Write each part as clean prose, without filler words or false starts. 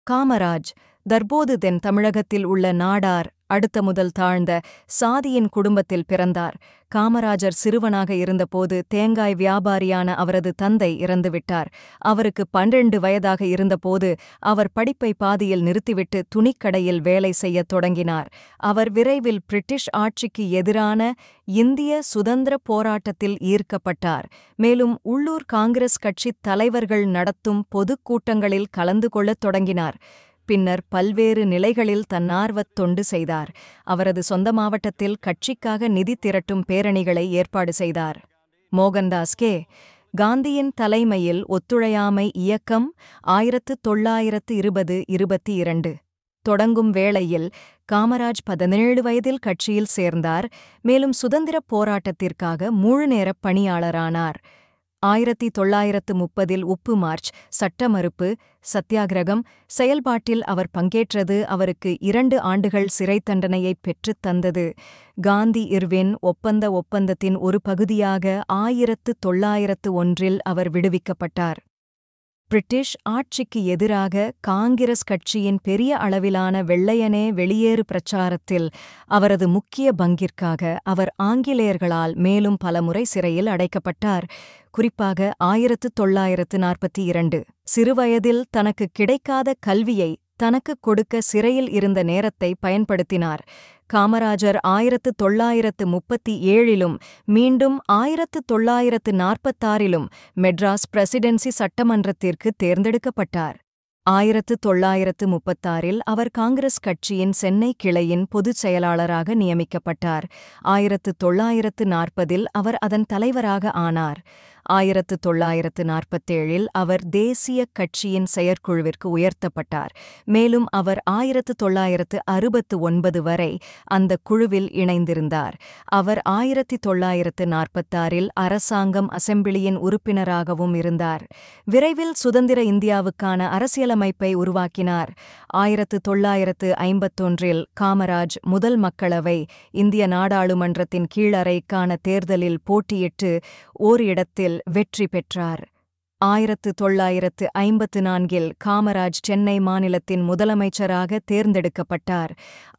காமராஜ் தற்போது தென் தமிழகத்தில் உள்ள நாடார் அடுத்த முதல் தாழ்ந்த சாதியின் குடும்பத்தில் பிறந்தார். காமராஜர் சிறுவனாக இருந்தபோது தேங்காய் வியாபாரியான அவரது தந்தை இறந்துவிட்டார். அவருக்கு 12 வயதாக இருந்தபோது அவர் படிப்பை பாதியில் நிறுத்திவிட்டு துணிக்கடையில் வேலை செய்யத் தொடங்கினார். அவர் விரைவில் பிரிட்டிஷ் ஆட்சிக்கு எதிரான இந்திய சுதந்திர போராட்டத்தில் ஈர்க்கப்பட்டார். மேலும் உள்ளூர் காங்கிரஸ் கட்சித் தலைவர்கள் நடத்தும் பொதுக்கூட்டங்களில் கலந்து கொள்ளத் தொடங்கினார். பின்னர் பல்வேறு நிலைகளில் தன்னார்வத் தொண்டு செய்தார். அவரது சொந்த மாவட்டத்தில் கட்சிக்காக நிதி திரட்டும் பேரணிகளை ஏற்பாடு செய்தார். மோகன்தாஸ் கே. காந்தியின் தலைமையில் ஒத்துழையாமை இயக்கம் 1920-22 தொடங்கும் வேளையில் காமராஜ் 17 வயதில் கட்சியில் சேர்ந்தார். மேலும் சுதந்திரப் போராட்டத்திற்காக முழுநேரப் பணியாளரானார். 1930 உப்பு மார்ச் சட்ட மறுப்பு சத்தியாகிரகம் செயல்பாட்டில் அவர் பங்கேற்றது அவருக்கு 2 ஆண்டுகள் சிறை தண்டனையைப் பெற்றுத் தந்தது. காந்தி இர்வின் ஒப்பந்தத்தின் ஒரு பகுதியாக 1901 அவர் விடுவிக்கப்பட்டார். பிரிட்டிஷ் ஆட்சிக்கு எதிராக காங்கிரஸ் கட்சியின் பெரிய அளவிலான வெள்ளையனே வெளியேறு பிரச்சாரத்தில் அவரது முக்கிய பங்கிற்காக அவர் ஆங்கிலேயர்களால் மேலும் பலமுறை சிறையில் அடைக்கப்பட்டார். குறிப்பாக 1942 சிறுவயதில் தனக்கு கிடைக்காத கல்வியை தனக்குக் கொடுக்க சிறையில் இருந்த நேரத்தை பயன்படுத்தினார். காமராஜர் 1937 மீண்டும் 1946 மெட்ராஸ் பிரசிடென்சி சட்டமன்றத்திற்கு தேர்ந்தெடுக்கப்பட்டார். 1936 அவர் காங்கிரஸ் கட்சியின் சென்னை கிளையின் பொதுச் செயலாளராக நியமிக்கப்பட்டார். 1940 அவர் அதன் தலைவராக ஆனார். 1947 அவர் தேசிய கட்சியின் செயற்குழுவிற்கு உயர்த்தப்பட்டார். மேலும் அவர் 1969 வரை அந்த குழுவில் இணைந்திருந்தார். அவர் 1946 அரசாங்கம் அசெம்பிளியின் உறுப்பினராகவும் இருந்தார். விரைவில் சுதந்திர இந்தியாவுக்கான அரசியலமைப்பை உருவாக்கினார். 1951 காமராஜ் முதல் மக்களவை இந்திய நாடாளுமன்றத்தின் கீழறைக்கான தேர்தலில் போட்டியிட்டு ஓரிடத்தில் வெற்றி பெற்றார். 1954 காமராஜ் சென்னை மாநிலத்தின் முதலமைச்சராக தேர்ந்தெடுக்கப்பட்டார்.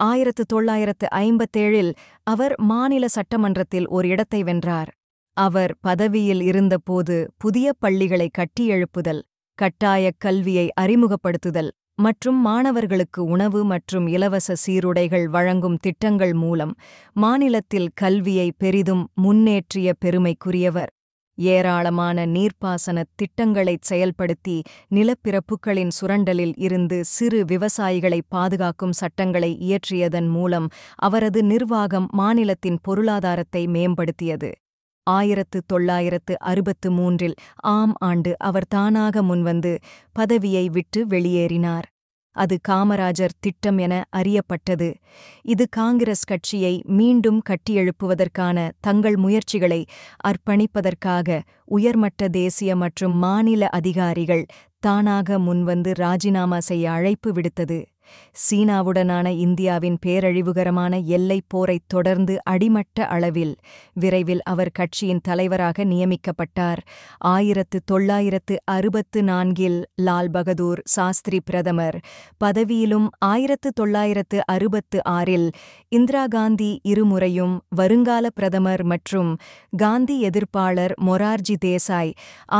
1957 அவர் மாநில சட்டமன்றத்தில் ஒரு இடத்தை வென்றார். அவர் பதவியில் இருந்தபோது புதிய பள்ளிகளை கட்டியெழுப்புதல், கட்டாயக் கல்வியை அறிமுகப்படுத்துதல் மற்றும் மாணவர்களுக்கு உணவு மற்றும் இலவச சீருடைகள் வழங்கும் திட்டங்கள் மூலம் மாநிலத்தில் கல்வியை பெரிதும் முன்னேற்றிய பெருமைக்குரியவர். ஏராளமான நீர்ப்பாசனத் திட்டங்களைச் செயல்படுத்தி நிலப்பிரப்புகளின் சுரண்டலில் இருந்து சிறு விவசாயிகளை பாதுகாக்கும் சட்டங்களை இயற்றியதன் மூலம் அவரது நிர்வாகம் மாநிலத்தின் பொருளாதாரத்தை மேம்படுத்தியது. 1963 ஆம் ஆண்டு அவர் தானாக முன்வந்து பதவியை விட்டு வெளியேறினார். அது காமராஜர் திட்டம் என அறியப்பட்டது. இது காங்கிரஸ் கட்சியை மீண்டும் கட்டியெழுப்புவதற்கான தங்கள் முயற்சிகளை அர்ப்பணிப்பதற்காக உயர்மட்ட தேசிய மற்றும் மாநில அதிகாரிகள் தானாக முன்வந்து ராஜினாமா செய்ய அழைப்பு விடுத்தது. சீனாவுடனான இந்தியாவின் பேரழிவுகரமான எல்லைப் போரைத் தொடர்ந்து அடிமட்ட அளவில் விரைவில் அவர் கட்சியின் தலைவராக நியமிக்கப்பட்டார். 1964 லால் பகதூர் சாஸ்திரி பிரதமர் பதவியிலும் 1966 இந்திரா காந்தி இருமுறையும் வருங்கால பிரதமர் மற்றும் காந்தி எதிர்ப்பாளர் மொரார்ஜி தேசாய்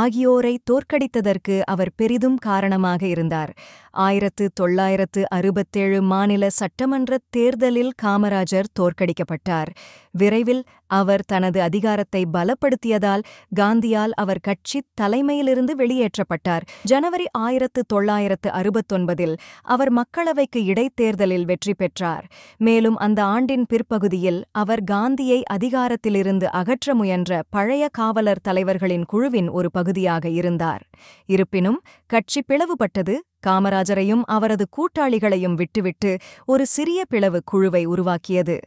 ஆகியோரை தோற்கடித்ததற்கு அவர் பெரிதும் காரணமாக இருந்தார். 1967 மாநில சட்டமன்றத் தேர்தலில் காமராஜர் தோற்கடிக்கப்பட்டார். விரைவில் அவர் தனது அதிகாரத்தை பலப்படுத்தியதால் காந்தியால் அவர் கட்சித் தலைமையிலிருந்து வெளியேற்றப்பட்டார். ஜனவரி 1969 அவர் மக்களவைக்கு இடைத்தேர்தலில் வெற்றி பெற்றார். மேலும் அந்த ஆண்டின் பிற்பகுதியில் அவர் காந்தியை அதிகாரத்திலிருந்து அகற்ற முயன்ற பழைய காவலர் தலைவர்களின் குழுவின் ஒரு பகுதியாக இருந்தார். இருப்பினும் கட்சி பிளவுபட்டது. காமராஜரையும் அவரது கூட்டாளிகளையும் விட்டுவிட்டு ஒரு சிறிய பிளவு குழுவை உருவாக்கியது.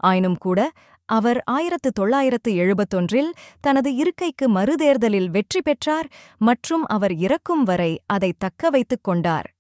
ஆயினும் கூட அவர் 1971 தனது இருக்கைக்கு மறுதேர்தலில் வெற்றி பெற்றார் மற்றும் அவர் இறக்கும் வரை அதை தக்க வைத்துக் கொண்டார்.